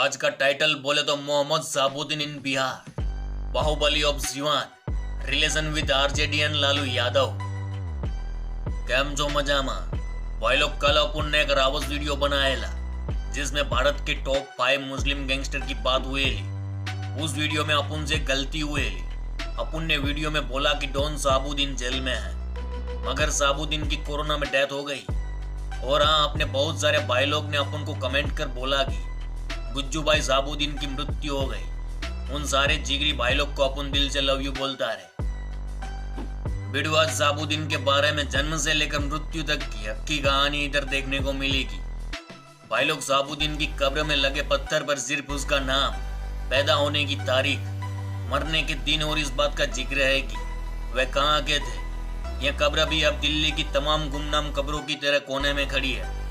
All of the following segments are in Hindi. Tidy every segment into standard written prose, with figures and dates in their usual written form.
आज का टाइटल बोले तो Mohammad Shahabuddin in Bihar, Bahubali of Siwan, relation with RJD Lalu Yadav. केम जो मजामा भाई लोग, कल अपन ने एक रावस वीडियो बनाएला जिसमें भारत के टॉप 5 मुस्लिम गैंगस्टर की बात हुई। उस वीडियो में अपन से गलती हुई। अपन ने वीडियो में बोला कि डॉन साबुद्दीन जेल में है, मगर साबुद्दीन की कोरोना में डेथ हो गई। और हाँ, अपने बहुत सारे भाई लोग ने अपन को कमेंट कर बोला कि गुज्जू भाई साबुद्दीन की मृत्यु हो गई। उन सारे जिगरी भाई लोग को अपन दिल से लव यू बोलता रहे। वीडियो आज साबुद्दीन के बारे में जन्म से लेकर मृत्यु तक की हक्की कहानी इधर देखने को मिलेगी। भाई लोग, साबुद्दीन की कब्र में लगे पत्थर पर सिर्फ उसका नाम, पैदा होने की तारीख, मरने के दिन और इस बात का जिक्र है कि वह कहाँ के थे। यह कब्र भी अब दिल्ली की तमाम गुमनाम कब्रों की तरह कोने में खड़ी है।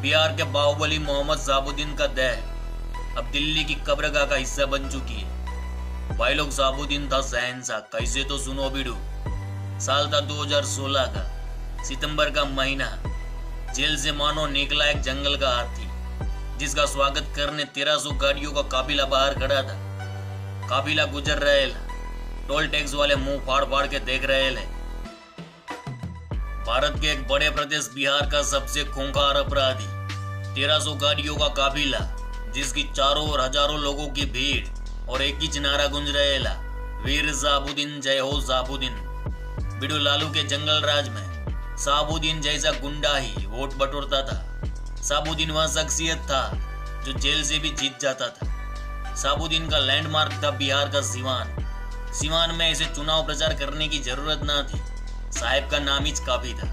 बिहार के बाहुबली मोहम्मद साबुद्दीन का देह अब दिल्ली की कब्रगाह का हिस्सा बन चुकी है। भाई लोग, साबुद्दीन था शहंशाह, कैसे तो सुनो बिडू। साल था 2016 का, सितंबर का महीना। जेल से मानो निकला एक जंगल का हाथी, जिसका स्वागत करने 1300 गाड़ियों का काफिला बाहर खड़ा था। काफिला गुजर रहे ला, टोल टैक्स वाले मुंह फाड़ फाड़ के देख रहे ले। भारत के एक बड़े प्रदेश बिहार का सबसे खूंखार अपराधी, 1300 गाड़ियों का काफिला, जिसकी चारों ओर हजारों लोगों की भीड़ और एक ही नारा गूंज रहे ला, वीर साबुद्दीन जय हो साबुद्दीन। बिडू, लालू के जंगल राज में साबुद्दीन जैसा गुंडा ही वोट बटोरता था। साबुद्दीन वह शख्सियत था जो जेल से भी जीत जाता था। साबुद्दीन का लैंडमार्क था बिहार का सिवान। सिवान में ऐसे चुनाव प्रचार करने की जरूरत ना थी, साहब का नाम ही काफी था।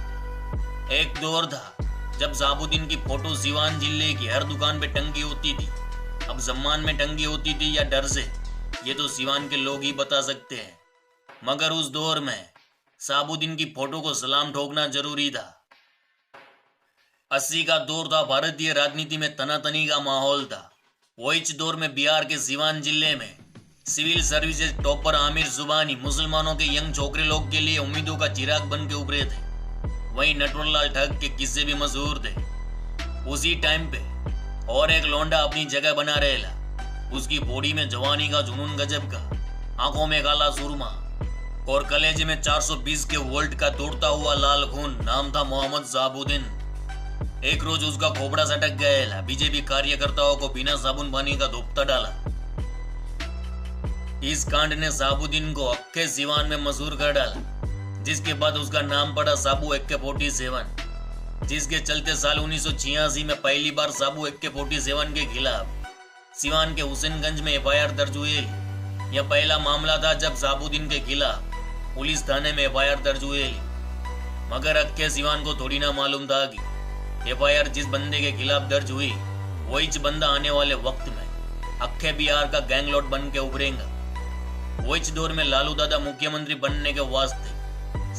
एक दौर था जब साबुद्दीन की फोटो सिवान जिले की हर दुकान पे टंगी होती थी। अब सम्मान में टंगी होती थी या डर से, ये तो सिवान के लोग ही बता सकते हैं। मगर उस दौर में साबुद्दीन की फोटो को सलाम ठोकना जरूरी था। 80 का दौर था, भारतीय राजनीति में तनातनी का माहौल था। वही दौर में बिहार के सिवान जिले में सिविल सर्विसेज टॉपर आमिर जुबानी मुसलमानों के यंग छोकरे लोग के लिए उम्मीदों का चिराग बन के उभरे थे। वहीं नटवरलाल ठग के किस्से भी मशहूर थे। उसी टाइम पे और एक लौंडा अपनी जगह बना रहेला। उसकी बॉडी में जवानी का जुनून गजब का, आंखों में काला सुरमा और कलेजे में 420 के वोल्ट का दौड़ता हुआ लाल खून। नाम था मोहम्मद साबुद्दीन। एक रोज उसका खोपड़ा सटक गया। बीजेपी कार्यकर्ताओं को बिना साबुन पानी का धोपता डाला। इस कांड ने साबुद्दीन को अक्के सिवान में मशहूर कर डाला, जिसके बाद उसका नाम पड़ा साबू AK-47, जिसके चलते साल 1986 में पहली बार साबू AK-47 के खिलाफ सिवान के हुसैनगंज में FIR दर्ज हुई। यह पहला मामला था जब साबुद्दीन के खिलाफ पुलिस थाने में FIR दर्ज हुई। मगर अक्के सिवान को थोड़ी ना मालूम था कि FIR जिस बंदे के खिलाफ दर्ज हुई वही बंदा आने वाले वक्त में अक्के बिहार का गैंगलॉर्ड बन के उभरेगा। वही दौर में लालू दादा मुख्यमंत्री बनने के वास्ते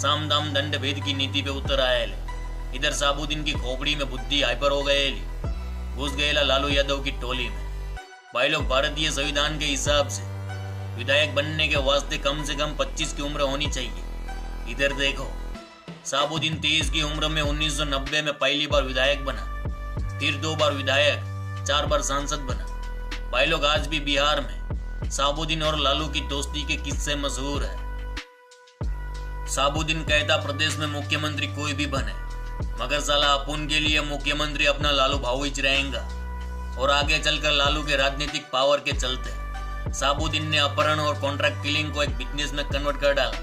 साम दाम दंड भेद की नीति पे उतर आए। इधर साबुद्दीन की खोपड़ी में बुद्धि हाइपर हो गए, घुस गए लालू यादव की टोली में। भाई लोग, भारतीय संविधान के हिसाब से विधायक बनने के वास्ते कम से कम 25 की उम्र होनी चाहिए। इधर देखो, साबुद्दीन 23 की उम्र में 1990 में पहली बार विधायक बना, फिर 2 बार विधायक, 4 बार सांसद बना। भाई लोग, आज भी बिहार में साबुद्दीन और लालू की दोस्ती के किस्से मशहूर है। साबुद्दीन कहता प्रदेश में मुख्यमंत्री कोई भी बने, मगर साला अपन के लिए मुख्यमंत्री अपना लालू भाऊ ही रहेगा। और आगे चलकर लालू के राजनीतिक पावर के चलते साबुद्दीन ने अपहरण और कॉन्ट्रैक्ट किलिंग को एक बिजनेस में कन्वर्ट कर डाला।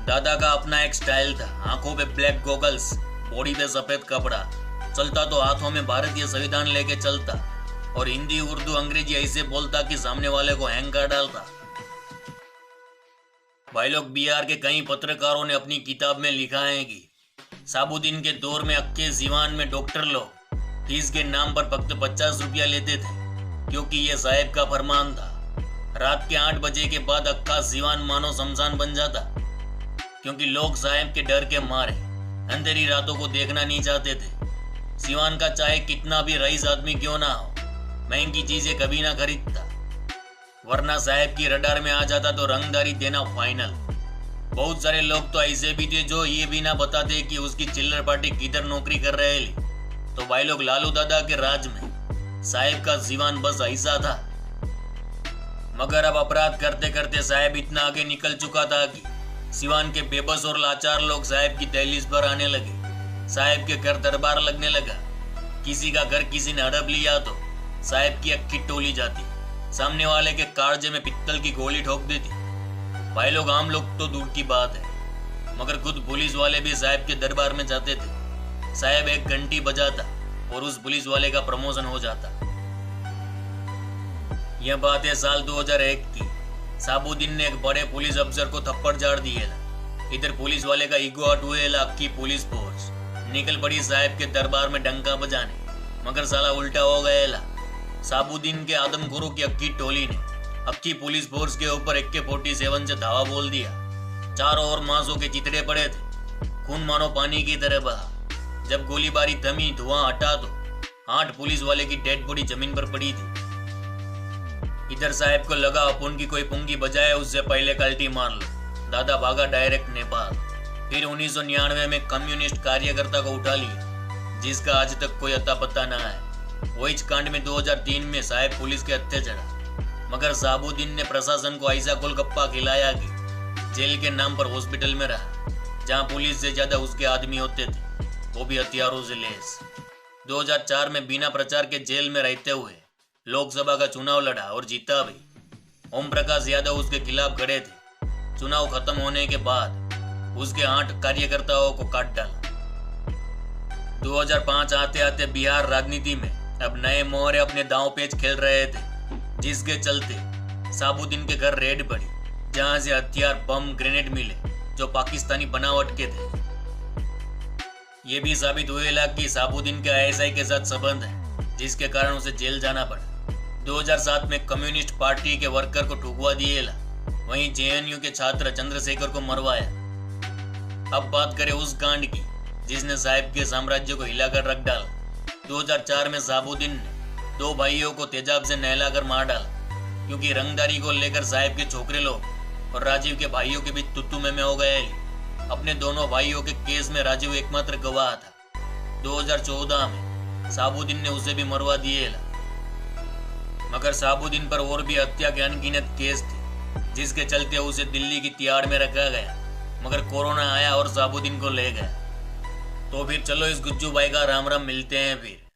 दादा का अपना एक स्टाइल था, आंखों पे ब्लैक गॉगल्स, बॉडी पे सफेद कपड़ा, चलता तो हाथों में भारतीय संविधान लेके चलता और हिंदी उर्दू अंग्रेजी ऐसे बोलता कि सामने वाले को हैंग कर डालता। भाई लोग, बिहार के कई पत्रकारों ने अपनी किताब में लिखा है कि साबुद्दीन के दौर में अक्के सिवान में डॉक्टर लोग फीस के नाम पर फक्त 50 रुपया लेते थे, क्योंकि यह साहब का फरमान था। रात के 8 बजे के बाद अक्का सिवान मानो शमशान बन जाता, क्योंकि लोग साहब के डर के मारे अंधेरी रातों को देखना नहीं चाहते थे। सिवान का चाहे कितना भी रईस आदमी क्यों ना हो, महंगी चीजें कभी ना खरीदता, वरना साहब की रडार में आ जाता तो रंगदारी देना फाइनल। बहुत सारे लोग तो ऐसे भी थे जो ये भी ना बताते कि उसकी चिल्लर पार्टी किधर नौकरी कर रहे। तो भाई लोग, लालू दादा के राज में साहिब का जीवन बस ऐसा था। मगर अब अपराध करते करते साहिब इतना आगे निकल चुका था कि सिवान के बेबस और लाचार लोग साहिब की दहलीज पर आने लगे। साहिब के घर दरबार लगने लगा। किसी का घर किसी ने हड़प लिया तो साहिब की अक्की टोली जाती, सामने वाले के काळजे में पित्तल की गोली ठोक देती। भाई लोग, आम लोग तो दूर की बात है, मगर खुद पुलिस वाले भी साहिब के दरबार में जाते थे। साहिब एक घंटी बजाता और उस पुलिस वाले का प्रमोशन हो जाता। यह बात है साल 2001 की। साबुद्दीन ने एक बड़े पुलिस अफसर को थप्पड़ झाड़ दिए। इधर पुलिस वाले का ईगो हट हुए की पुलिस फोर्स निकल पड़ी साहिब के दरबार में डंका बजाने, मगर साला उल्टा हो गया। साबुद्दीन के आदमखोरों की अक्की टोली ने अक्की पुलिस फोर्स के ऊपर AK-47 से धावा बोल दिया। चारों ओर मांसों के चितड़े पड़े थे, खून मानो पानी की तरह बहा। जब गोलीबारी थमी, धुआं हटा तो 8 पुलिस वाले की डेड बॉडी जमीन पर पड़ी थी। इधर साहब को लगा अपन की कोई पुंगी बजाए उससे पहले कल्टी मार लो। दादा भागा डायरेक्ट नेपाल। फिर 1999 में कम्युनिस्ट कार्यकर्ता को उठा लिया, जिसका आज तक कोई अता पता ना है। वही कांड में 2003 में साहब पुलिस के हत्थे चढ़ा, मगर साबुद्दीन ने प्रशासन को ऐसा गोलगप्पा खिलाया कि जेल के नाम पर हॉस्पिटल में रहा, जहां पुलिस से ज्यादा उसके आदमी होते थे, वो भी हथियारों से लैस। 2004 में बिना प्रचार के जेल में रहते हुए लोकसभा का चुनाव लड़ा और जीता भी। ओम प्रकाश यादव उसके खिलाफ खड़े थे। चुनाव खत्म होने के बाद उसके 8 कार्यकर्ताओं को काट डाला। 2005 आते आते बिहार राजनीति में अब नए मोहरे अपने दांव पेच खेल रहे थे, जिसके चलते साबुद्दीन के घर रेड पड़ी, जहां से हथियार, बम, ग्रेनेड मिले जो पाकिस्तानी बनावट के थे। ये भी साबित हुए कि साबुद्दीन का ISI के साथ संबंध है, जिसके कारण उसे जेल जाना पड़ा। 2007 में कम्युनिस्ट पार्टी के वर्कर को ठुकवा दिए। वहीं JNU के छात्र चंद्रशेखर को मरवाया। अब बात करें उस कांड की जिसने साहिब के साम्राज्य को हिलाकर रख डाला। 2004 में साबुद्दीन ने 2 भाइयों को तेजाब से नहलाकर मार डाला, क्योंकि रंगदारी को लेकर साहिब के छोकरे लोग और राजीव के भाइयों के बीच तुत्तू में हो गए। अपने दोनों भाइयों के केस में राजीव एकमात्र गवाह था। 2014 में साबुद्दीन ने उसे भी मरवा दिए। मगर साबुद्दीन पर और भी हत्या के अनगिनत केस थे, जिसके चलते उसे दिल्ली की तिहाड़ में रखा गया। मगर कोरोना आया और साबुद्दीन को ले गया। तो फिर चलो इस गुज्जू भाई का राम राम, मिलते हैं फिर।